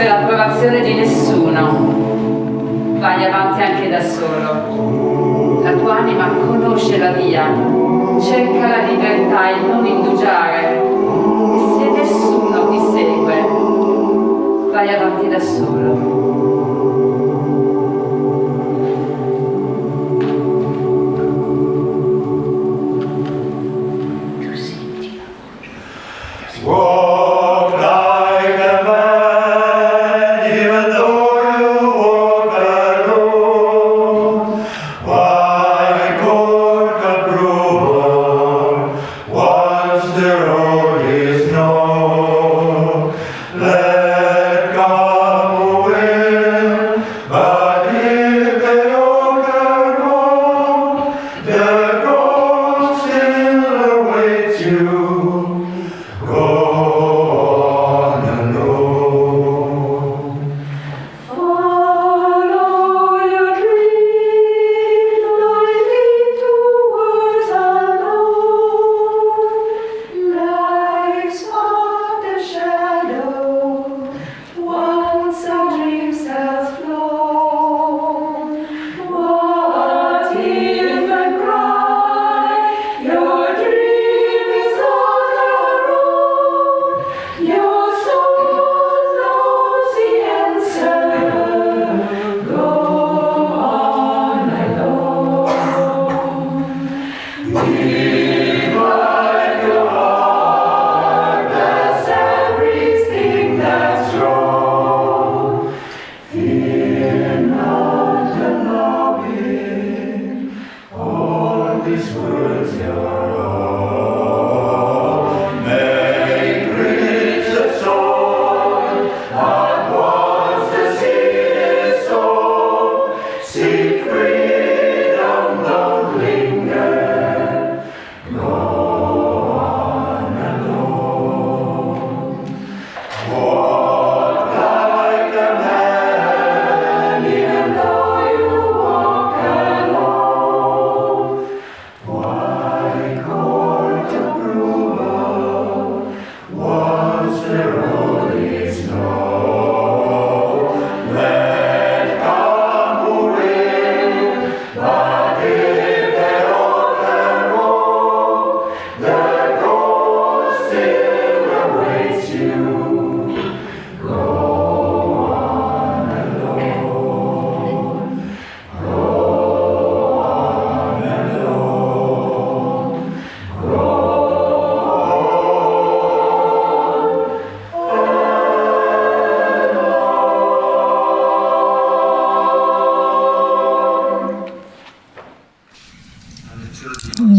essere l'approvazione di nessuno. Vai avanti anche da solo. La tua anima conosce la via, cerca la libertà e non indugiare. E se nessuno ti segue, vai avanti da solo.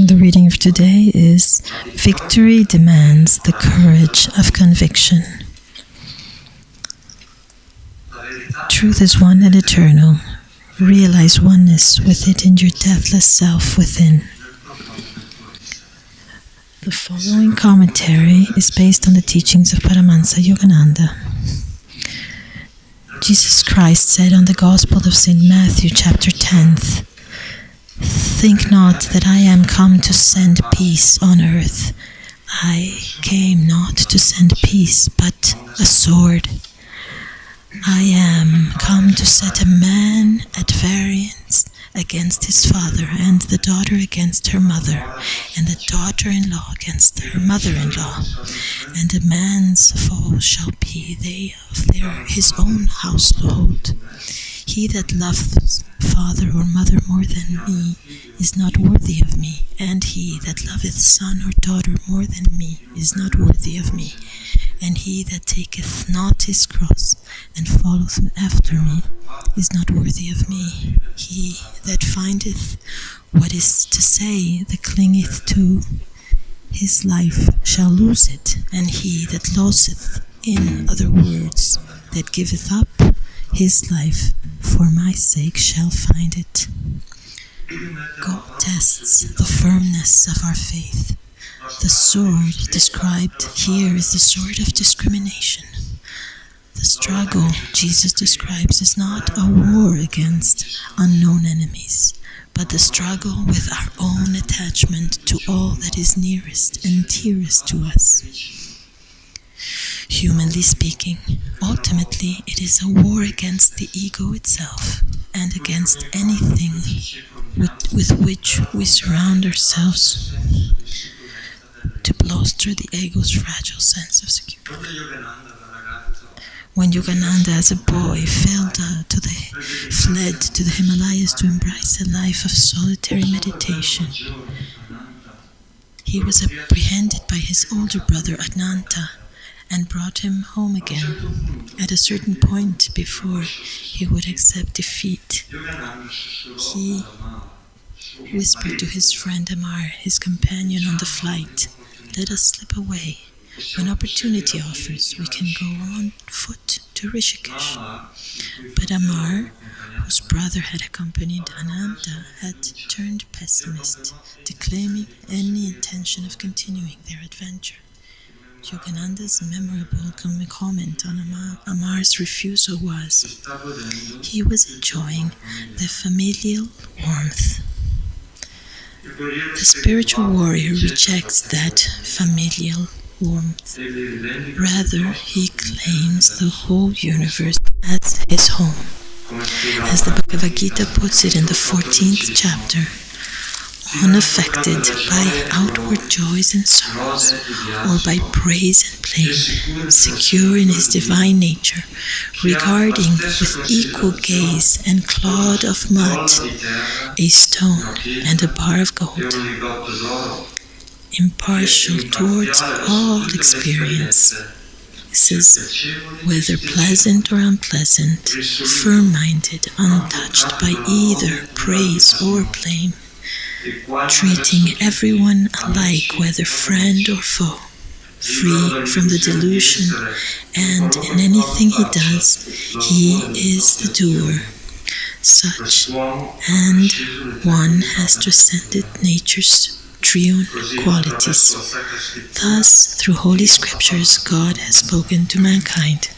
The reading of today is Victory Demands the Courage of Conviction. Truth is one and eternal. Realize oneness with it in your deathless self within. The following commentary is based on the teachings of Paramahansa Yogananda. Jesus Christ said on the Gospel of St. Matthew, chapter 10th, "Think not that I am come to send peace on earth. I came not to send peace, but a sword. I am come to set a man at variance against his father, and the daughter against her mother, and the daughter-in-law against her mother-in-law. And a man's foe shall be they of his own household. He that loveth father or mother more than me is not worthy of me, and he that loveth son or daughter more than me is not worthy of me. And he that taketh not his cross and followeth after me is not worthy of me. He that findeth what is to say, that clingeth to his life, shall lose it, and he that loseth, in other words, that giveth up his life for my sake, shall find it." God tests the firmness of our faith. The sword described here is the sword of discrimination. The struggle Jesus describes is not a war against unknown enemies, but the struggle with our own attachment to all that is nearest and dearest to us. Humanly speaking, ultimately it is a war against the ego itself and against anything with which we surround ourselves to bolster the ego's fragile sense of security. When Yogananda as a boy fled to the Himalayas to embrace a life of solitary meditation, he was apprehended by his older brother Ananta and brought him home again. At a certain point before he would accept defeat, he whispered to his friend Amar, his companion on the flight, "Let us slip away. When opportunity offers, we can go on foot to Rishikesh." But Amar, whose brother had accompanied Ananta, had turned pessimist, declaiming any intention of continuing their adventure. Yogananda's memorable comment on Amar's refusal was, he was enjoying the familial warmth. The spiritual warrior rejects that familial warmth. Rather, he claims the whole universe as his home. As the Bhagavad Gita puts it in the 14th chapter, unaffected by outward joys and sorrows, or by praise and blame, secure in his divine nature, regarding with equal gaze and clod of mud a stone and a bar of gold, impartial towards all experiences, whether pleasant or unpleasant, firm-minded, untouched by either praise or blame, treating everyone alike, whether friend or foe, free from the delusion, and in anything he does, he is the doer. Such and one has transcended nature's triune qualities. Thus, through holy scriptures, God has spoken to mankind.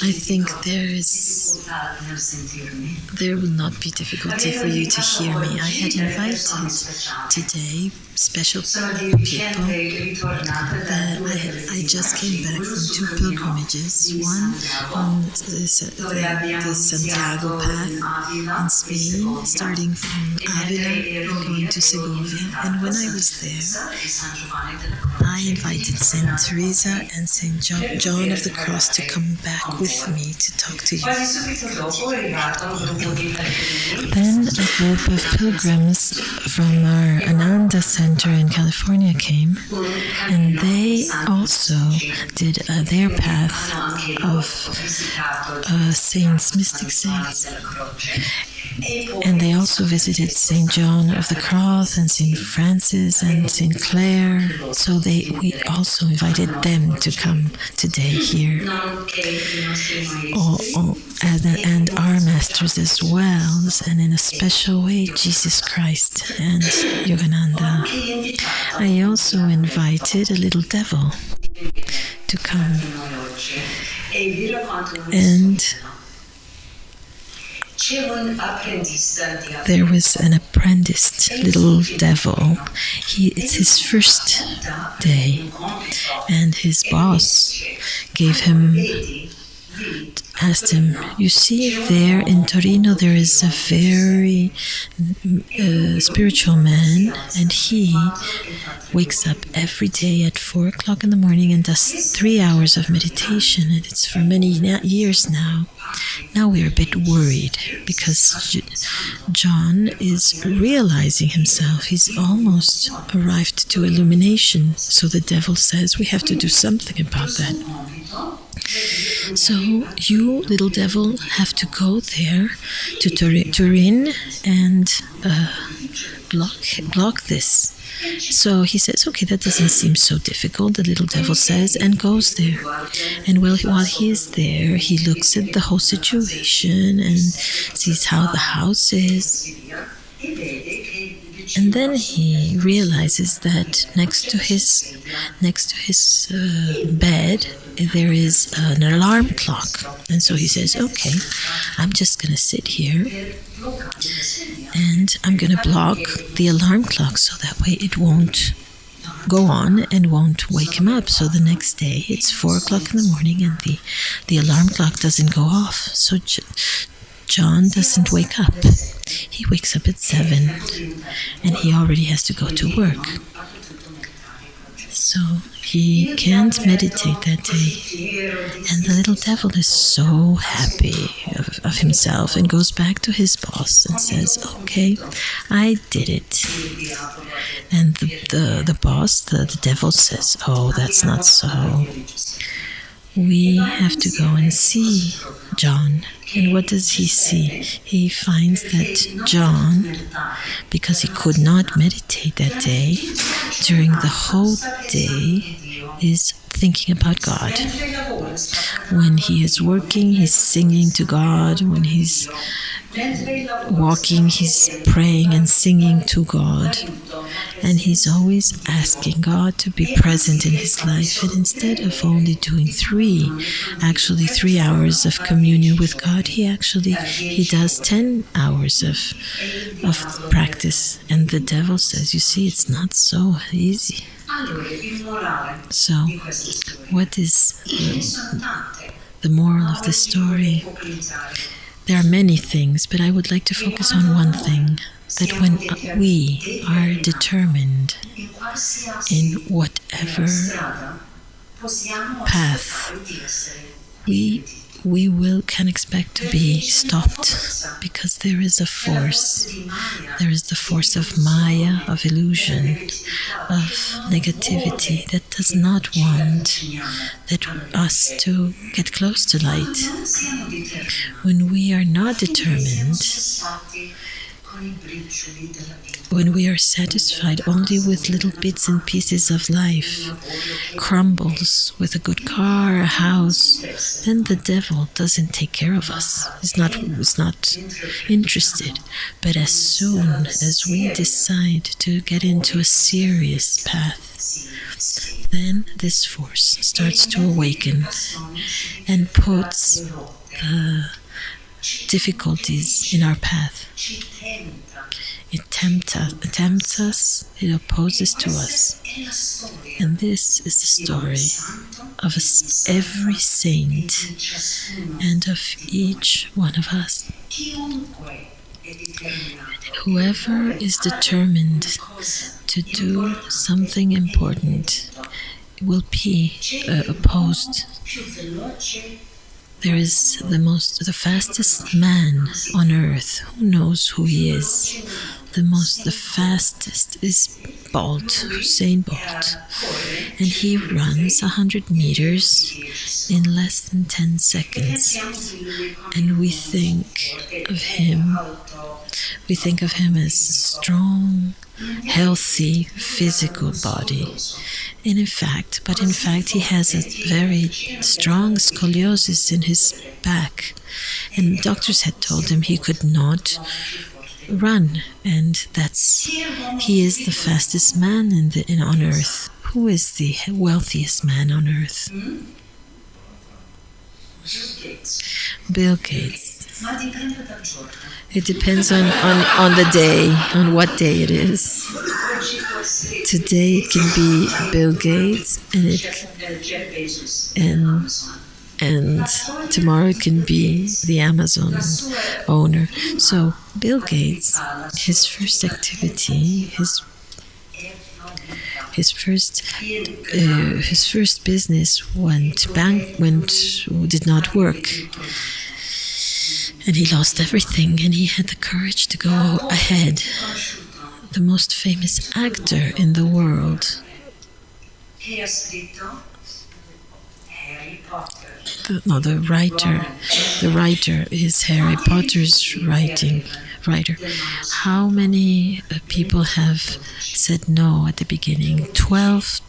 I think there will not be difficulty for you to hear me. I had invited today special people that I just came back from 2 pilgrimages, one on the Santiago path in Spain, starting from Avila and going to Segovia. And when I was there, I invited Saint Teresa and Saint John of the Cross to come back with me to talk to you. Then a group of pilgrims from our Ananda Center in California came, and they also did their path of saints, mystic saints. And they also visited St. John of the Cross and St. Francis and St. Clare. So we also invited them to come today here. And our masters as well, and in a special way, Jesus Christ and Yogananda. I also invited a little devil to come. And there was an apprenticed little devil. It's his first day, and his boss asked him, "You see, there in Torino there is a very spiritual man, and he wakes up every day at 4 o'clock in the morning and does 3 hours of meditation, and it's for many years now. Now we're a bit worried because John is realizing himself. He's almost arrived to illumination. So the devil says we have to do something about that." So you, little devil, have to go there to Turin and block this. So he says, okay, that doesn't seem so difficult, the little devil says, and goes there. And while he is there, he looks at the whole situation and sees how the house is. And then he realizes that next to his bed there is an alarm clock. And so he says, okay, I'm just going to sit here and I'm going to block the alarm clock so that way it won't go on and won't wake him up. So the next day it's 4 o'clock in the morning and the alarm clock doesn't go off. So John doesn't wake up. He wakes up at 7 and he already has to go to work. So he can't meditate that day. And the little devil is so happy of himself and goes back to his boss and says, okay, I did it. And the boss, the devil says, oh, that's not so. We have to go and see John. And what does he see? He finds that John, because he could not meditate that day, during the whole day is thinking about God. When he is working, he's singing to God. When he's walking, he's praying and singing to God. And he's always asking God to be present in his life. And instead of only doing 3 hours of communion with God, he does 10 hours of practice. And the devil says, you see, it's not so easy. So, what is the moral of the story? There are many things, but I would like to focus on one thing. That when we are determined in whatever path, we can expect to be stopped, because there is a force. There is the force of Maya, of illusion, of negativity that does not want us to get close to light. When we are not determined, when we are satisfied only with little bits and pieces of life, crumbles with a good car, a house, then the devil doesn't take care of us. He's not interested. But as soon as we decide to get into a serious path, then this force starts to awaken and puts the difficulties in our path. It tempts us, it opposes to us. And this is the story of every saint and of each one of us. Whoever is determined to do something important will be opposed. There is the fastest man on earth. Who knows who he is? The fastest is Usain Bolt. And he runs 100 meters in less than 10 seconds. And we think of him as strong, healthy, physical body. And in fact, he has a very strong scoliosis in his back. And doctors had told him he could not run. And he is the fastest man on earth. Who is the wealthiest man on earth? Bill Gates. It depends on the day, on what day it is. Today it can be Bill Gates, and tomorrow it can be the Amazon owner. So Bill Gates, his first activity, his first business did not work. And he lost everything, and he had the courage to go ahead. The most famous actor in the world the writer. The writer is Harry Potter's writer. How many people have said no at the beginning? 12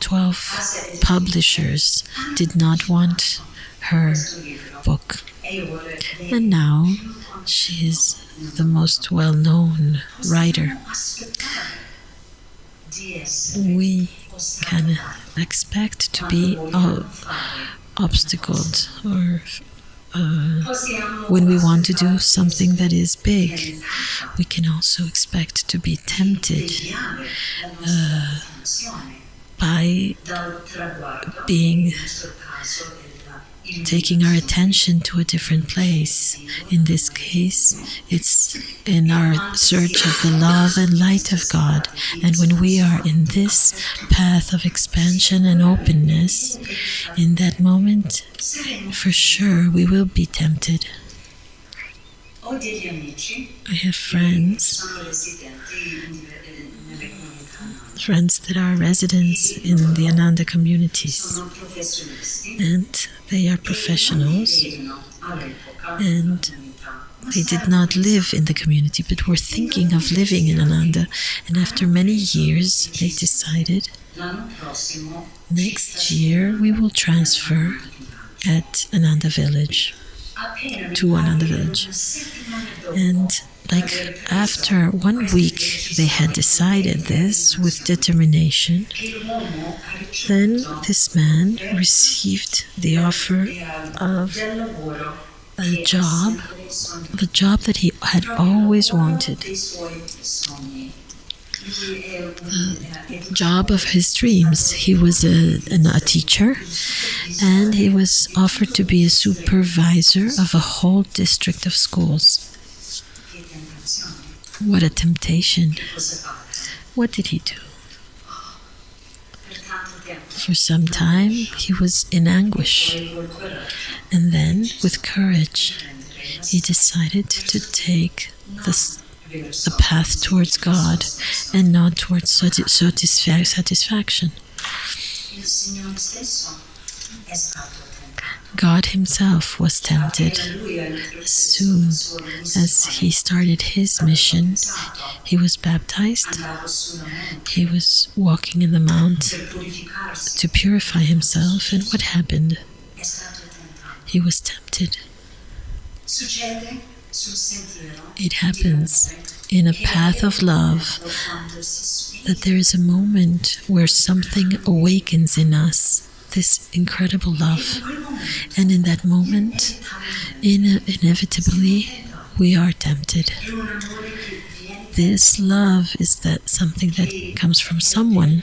publishers did not want her book. And now she is the most well-known writer. We can expect to be obstacled, or when we want to do something that is big, we can also expect to be tempted by taking our attention to a different place. In this case, it's in our search of the love and light of God. And when we are in this path of expansion and openness, in that moment, for sure, we will be tempted. I have friends that are residents in the Ananda communities, and they are professionals, and they did not live in the community but were thinking of living in Ananda, and after many years they decided, next year we will transfer at Ananda Village, to Ananda Village. And after 1 week they had decided this with determination, then this man received the offer of a job, the job that he had always wanted, the job of his dreams. He was a teacher, and he was offered to be a supervisor of a whole district of schools. What a temptation. What did he do? For some time, he was in anguish. And then, with courage, he decided to take the path towards God and not towards satisfaction. God himself was tempted. As soon as he started his mission, he was baptized. He was walking in the mount to purify himself, and what happened? He was tempted. It happens in a path of love that there is a moment where something awakens in us, this incredible love. And in that moment, inevitably, we are tempted. This love is that something that comes from someone.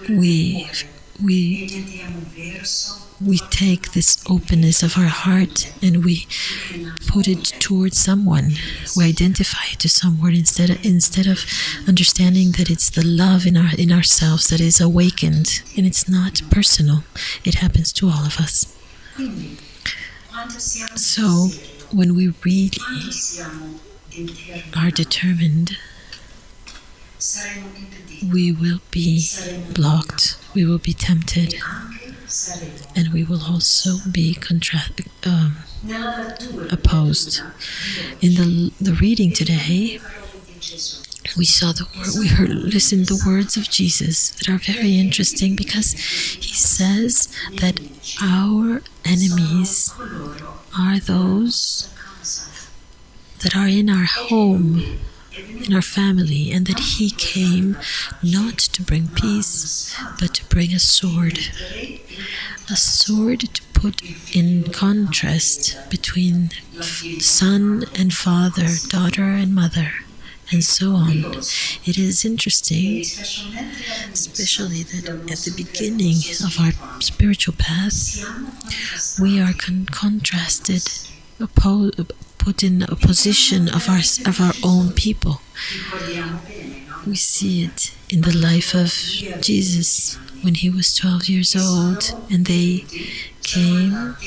We take this openness of our heart and we put it towards someone. We identify it to someone instead of understanding that it's the love in ourselves that is awakened, and it's not personal. It happens to all of us. So when we really are determined, we will be blocked, we will be tempted, and we will also be opposed. In the reading today, we listened to the words of Jesus that are very interesting, because he says that our enemies are those that are in our home, in our family, and that he came not to bring peace, but to bring a sword to put in contrast between son and father, daughter and mother, and so on. It is interesting, especially that at the beginning of our spiritual path, we are contrasted, put in a position of our own people. We see it in the life of Jesus when he was 12 years old, and they came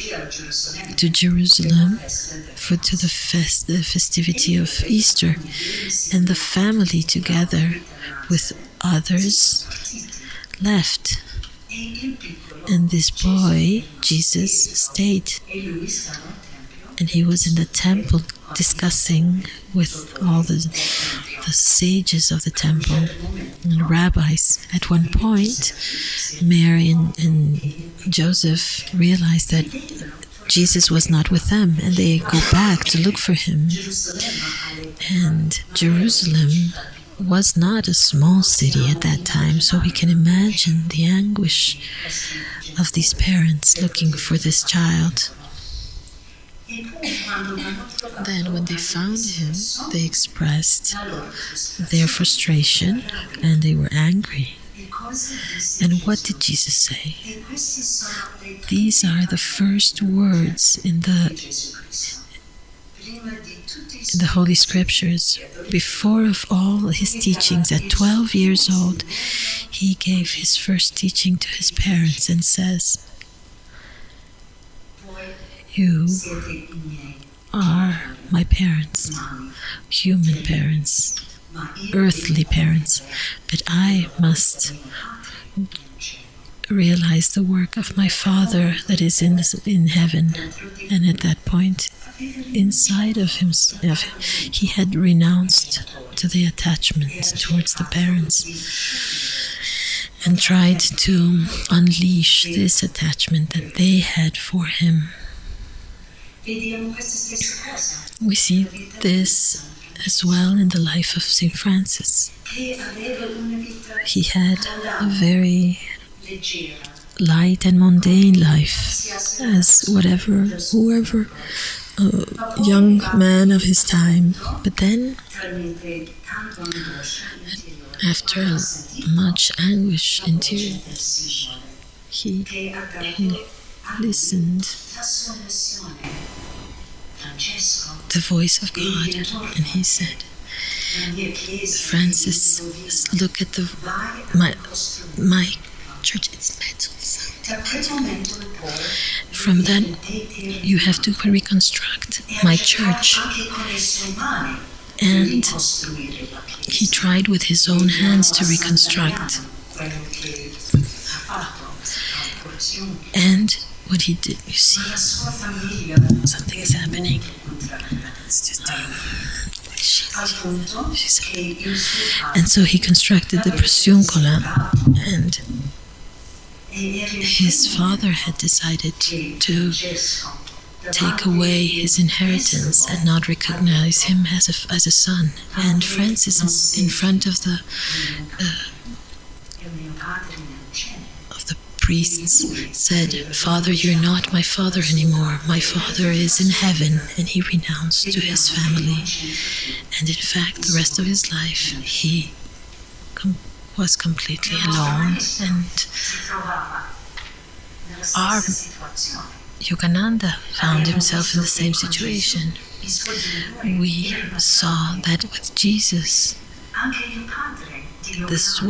to Jerusalem to the festivity of Easter, and the family, together with others, left And this boy, Jesus, stayed. And he was in the temple discussing with all the sages of the temple and rabbis. At one point, Mary and Joseph realized that Jesus was not with them, and they go back to look for him. And Jerusalem was not a small city at that time, so we can imagine the anguish of these parents looking for this child. Then when they found him, they expressed their frustration and they were angry. And what did Jesus say? These are the first words in the Holy Scriptures. Before of all his teachings, at 12 years old, he gave his first teaching to his parents and says, "You are my parents, human parents, earthly parents, but I must realize the work of my Father that is in heaven." And at that point, inside of him, he had renounced to the attachment towards the parents and tried to unleash this attachment that they had for him. We see this as well in the life of St. Francis. He had a very light and mundane life, as whoever young man of his time. But then, after much anguish and tears, he listened the voice of God, and he said, "Francis, look at my church, it's metal sound. From that, you have to reconstruct my church." And he tried with his own hands to reconstruct. And what he did, you see, something is happening. It's just and so he constructed the Presiuncola, and his father had decided to take away his inheritance and not recognize him as a son. And Francis, in front of the priests, said, "Father, you're not my father anymore. My father is in heaven." And he renounced to his family. And in fact, the rest of his life, he was completely alone. And our Yogananda found himself in the same situation. We saw that with Jesus, as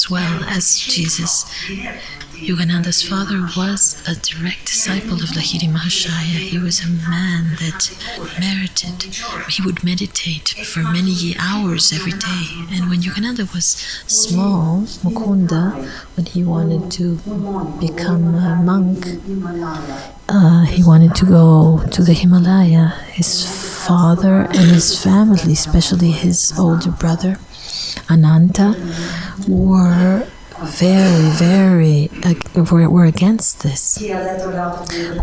well as Jesus, Yogananda's father was a direct disciple of Lahiri Mahashaya. He was a man that merited. He would meditate for many hours every day. And when Yogananda was small, Mukunda, when he wanted to become a monk, he wanted to go to the Himalaya. His father and his family, especially his older brother, Ananta, were were against this.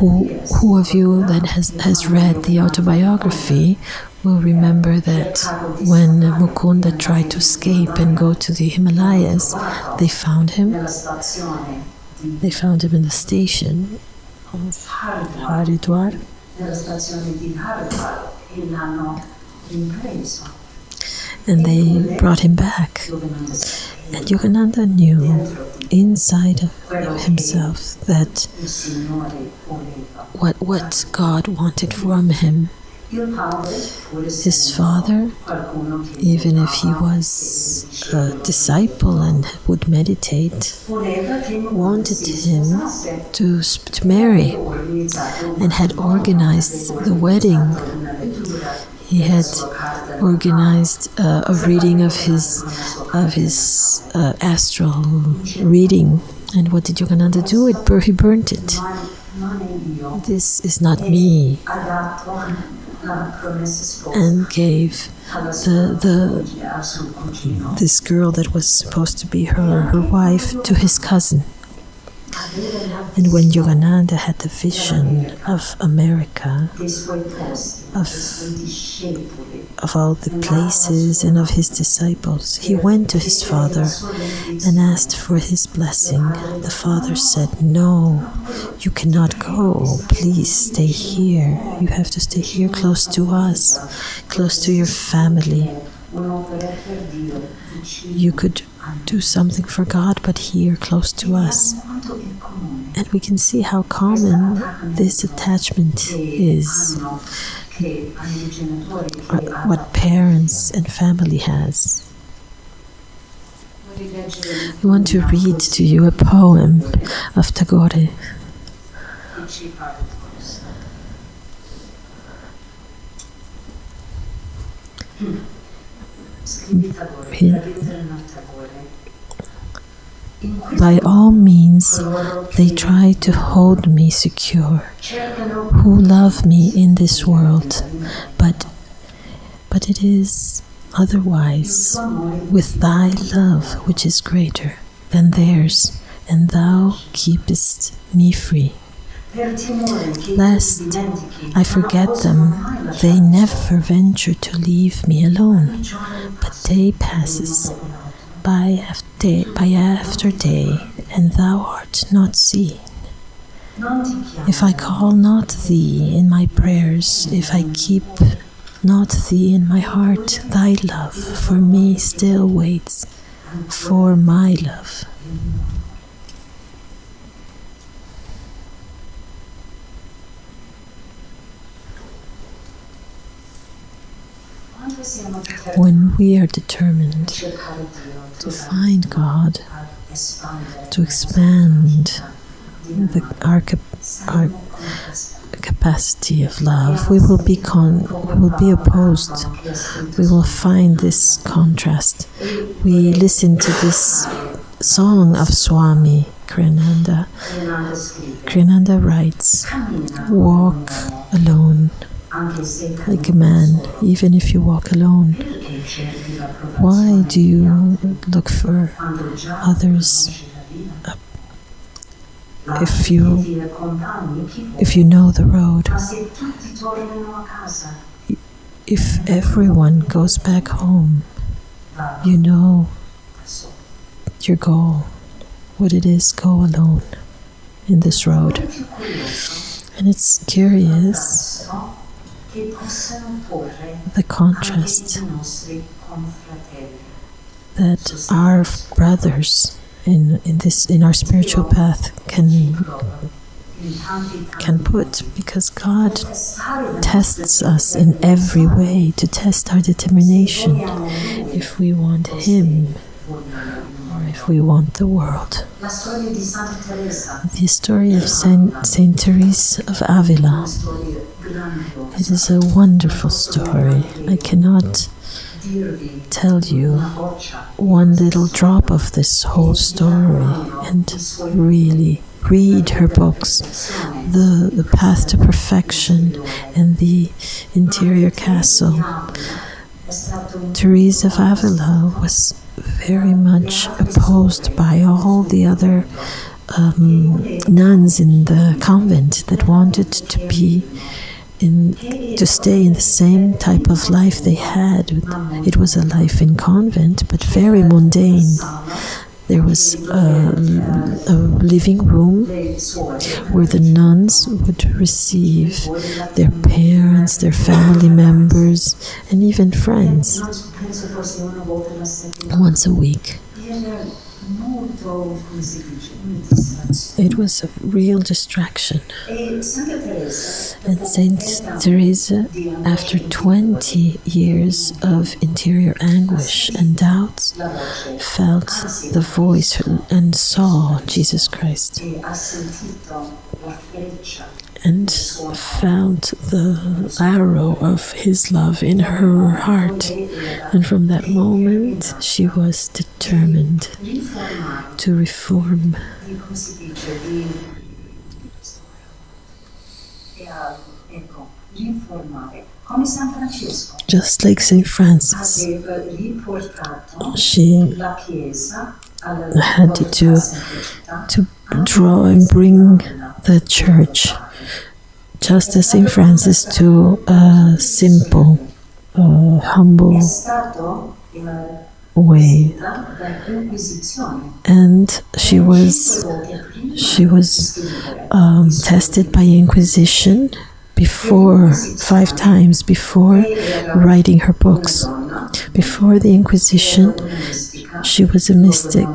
Who of you that has read the autobiography will remember that when Mukunda tried to escape and go to the Himalayas, they found him in the station of Haridwar. And they brought him back. And Yogananda knew inside of himself that what God wanted from him. His father, even if he was a disciple and would meditate, wanted him to marry and had organized the wedding. He had organized a reading of his astral reading And what did Yogananda do? He burnt it. This is not me. And gave this girl that was supposed to be her wife to his cousin. And when Yogananda had the vision of America, of all the places and of his disciples, he went to his father and asked for his blessing. The father said, "No, you cannot go. Please stay here. You have to stay here close to us, close to your family. You could do something for God, but here, close to us." And we can see how common this attachment is, what parents and family has. I want to read to you a poem of Tagore. By all means, they try to hold me secure, who love me in this world, but it is otherwise, with thy love which is greater than theirs, and thou keepest me free. Lest I forget them, they never venture to leave me alone, but day passes by after day, and thou art not seen. If I call not thee in my prayers, if I keep not thee in my heart, thy love for me still waits for my love. When we are determined to find God, to expand our capacity of love, we will be opposed. We will find this contrast. We listen to this song of Swami Kriyananda. Kriyananda writes, "Walk alone like a man, even if you walk alone. Why do you look for others if you know the road? If everyone goes back home, you know your goal, what it is, go alone in this road." And it's curious, the contrast that our brothers in our spiritual path can put, because God tests us in every way to test our determination, if we want Him or if we want the world. The story of Saint Teresa of Avila. It is a wonderful story. I cannot tell you one little drop of this whole story, and really read her books, The Path to Perfection and The Interior Castle. Teresa of Avila was very much opposed by all the other nuns in the convent that wanted to stay in the same type of life they had. It was a life in convent, but very mundane. There was a living room where the nuns would receive their parents, their family members, and even friends once a week. It was a real distraction. And Saint Teresa, after 20 years of interior anguish and doubts, felt the voice and saw Jesus Christ. and found the arrow of his love in her heart. And from that moment, she was determined to reform. Just like St. Francis, she had to draw and bring the church, just as St. Francis, to a simple, humble way. And she was tested by Inquisition 5 times before writing her books. Before the Inquisition, she was a mystic.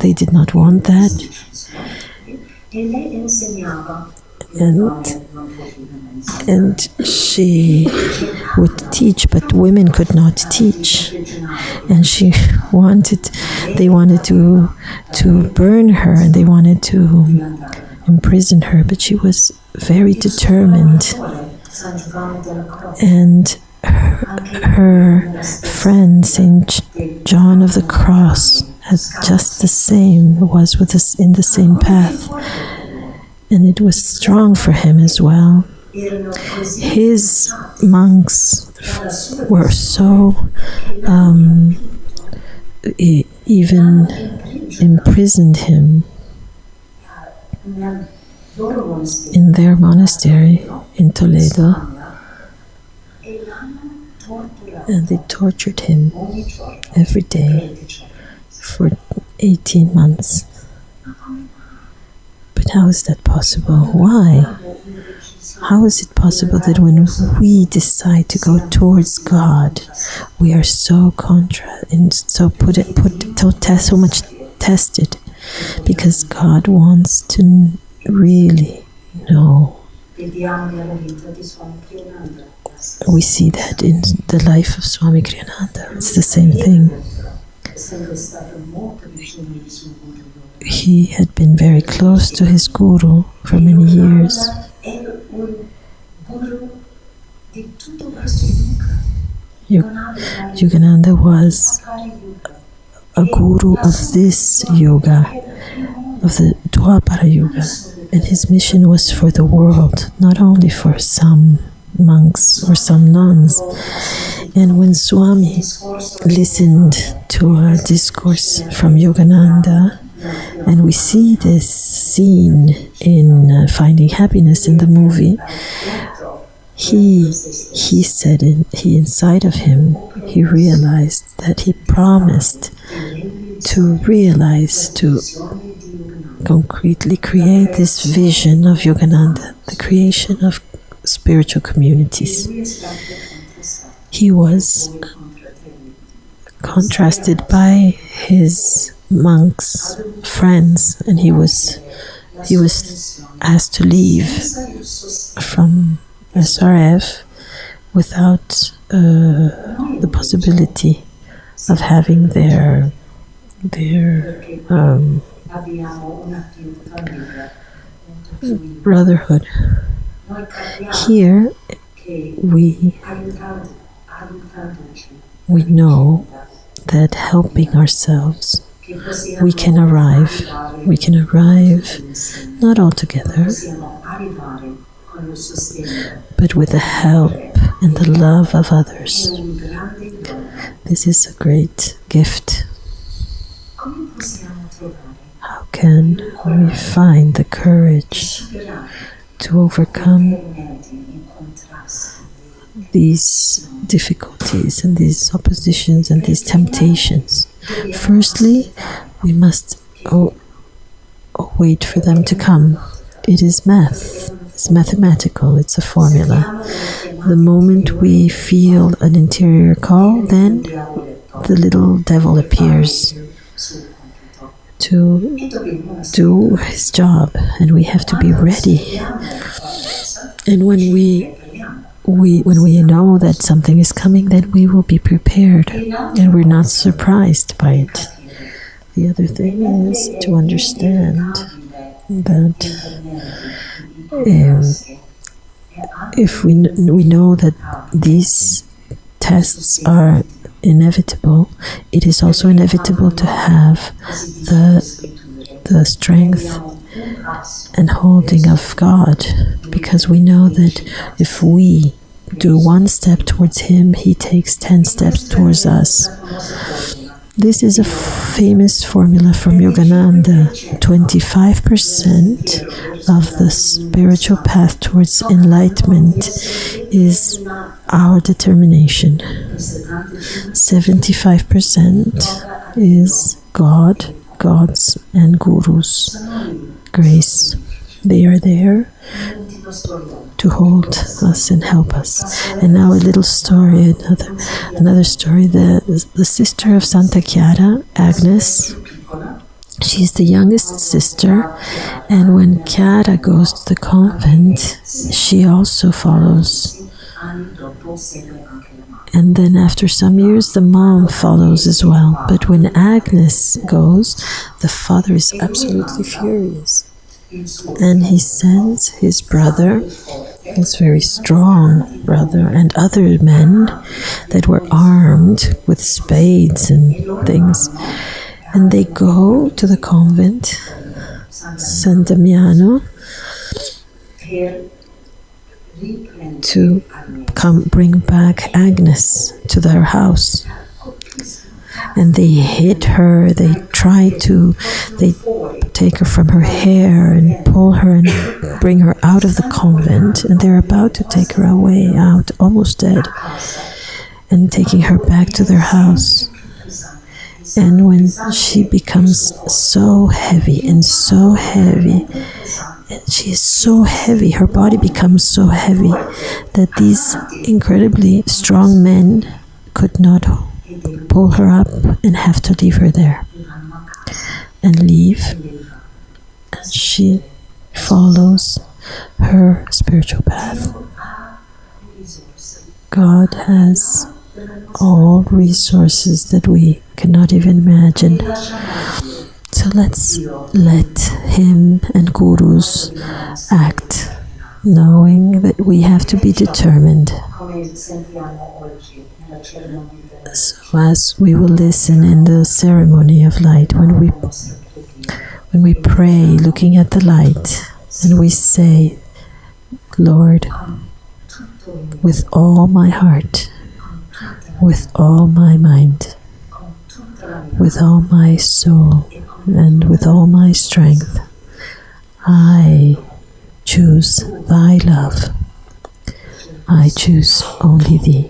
They did not want that. And she would teach, but women could not teach. And they wanted to burn her, and they wanted to imprison her, but she was very determined. And her friend, Saint John of the Cross, was with us in the same path. And it was strong for him as well. His monks were so even imprisoned him in their monastery in Toledo, and they tortured him every day for 18 months. But how is that possible? Why? How is it possible that when we decide to go towards God, we are so so much tested? Because God wants to really know. We see that in the life of Swami Kriyananda. It's the same thing. He had been very close to his guru for many years. Yogananda was a guru of this yoga, of the Dwapara Yuga, and his mission was for the world, not only for some monks or some nuns. And when Swami listened to a discourse from Yogananda, and we see this scene in Finding Happiness in the movie, he said inside of him, he realized that he promised to concretely create this vision of Yogananda, the creation of spiritual communities. He was contrasted by his monks, friends, and he was asked to leave from SRF without the possibility of having their brotherhood. Here we know that helping ourselves, we can arrive not all together, but with the help and the love of others. This is a great gift. How can we find the courage to overcome these difficulties and these oppositions and these temptations? Firstly, we must wait for them to come. It is math. It's mathematical. It's a formula. The moment we feel an interior call, then the little devil appears to do his job, and we have to be ready. And when we know that something is coming, then we will be prepared, and we're not surprised by it. The other thing is to understand that if we know that these tests are inevitable, it is also inevitable to have the strength and holding of God, because we know that if we do one step towards Him, He takes 10 steps towards us. This is a famous formula from Yogananda. 25% of the spiritual path towards enlightenment is our determination. 75% is God, God's and Guru's grace. They are there to hold us and help us. And now a little story, another story. The sister of Santa Chiara, Agnes, she's the youngest sister, and when Chiara goes to the convent, she also follows. And then after some years, the mom follows as well. But when Agnes goes, the father is absolutely furious. And he sends his brother, his very strong brother, and other men that were armed with spades and things. And they go to the convent, San Damiano, to bring back Agnes to their house. And they hit her, they take her from her hair and pull her and bring her out of the convent, and they're about to take her away out, almost dead, and taking her back to their house. And when she becomes so heavy, and she is so heavy, her body becomes so heavy that these incredibly strong men could not pull her up and have to leave her there and leave. And she follows her spiritual path. God has all resources that we cannot even imagine. So let's let Him and Gurus act, knowing that we have to be determined. So as we will listen in the ceremony of light, when we pray looking at the light, and we say, Lord, with all my heart, with all my mind, with all my soul, and with all my strength, I choose Thy love. I choose only Thee.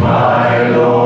My Lord.